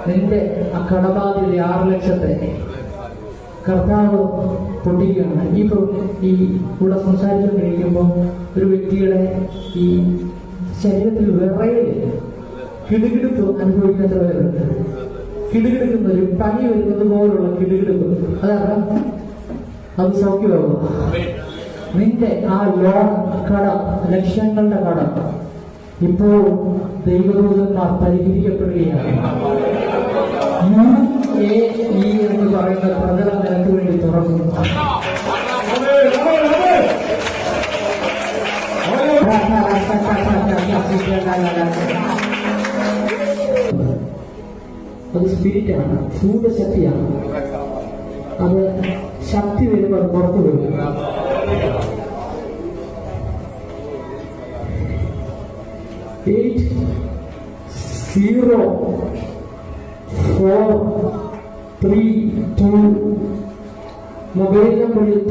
നിന്റെ ആ കടബാധ്യത 6 ലക്ഷത്തെ കർത്താവ് പൊട്ടിക്കുകയാണ്. ഈ കൂടെ സംസാരിച്ചുകൊണ്ടിരിക്കുമ്പോൾ ഒരു വ്യക്തിയുടെ ഈ ശരീരത്തിൽ വിറയൽ കിടുകിടുപ്പ് അനുഭവിക്കുന്ന പേരുണ്ട്. കിടുകിടുക്കുന്ന ഒരു പനി വരുന്നത് പോലുള്ള കിടുകിടുപ്പ്, അതാണ് അത് സൗഖ്യമാകും. നിന്റെ ആ ലോൺ കടം, ലക്ഷങ്ങളുടെ കടം ഇപ്പോൾ ദൈവദൂതന്മാർ പരിഹരിക്കപ്പെടുകയാണ്. UAE എന്ന് പറയുന്ന പ്രതലം നിനക്ക് വേണ്ടി തുറക്കുന്നു. അത് സ്പിരിറ്റാണ്, ഭൂതശക്തിയാണ്. അത് ശക്തി വരുമ്പോൾ അത് പുറത്തു വരും. $804 3 2 മൊബൈൽ നമ്പറിൽ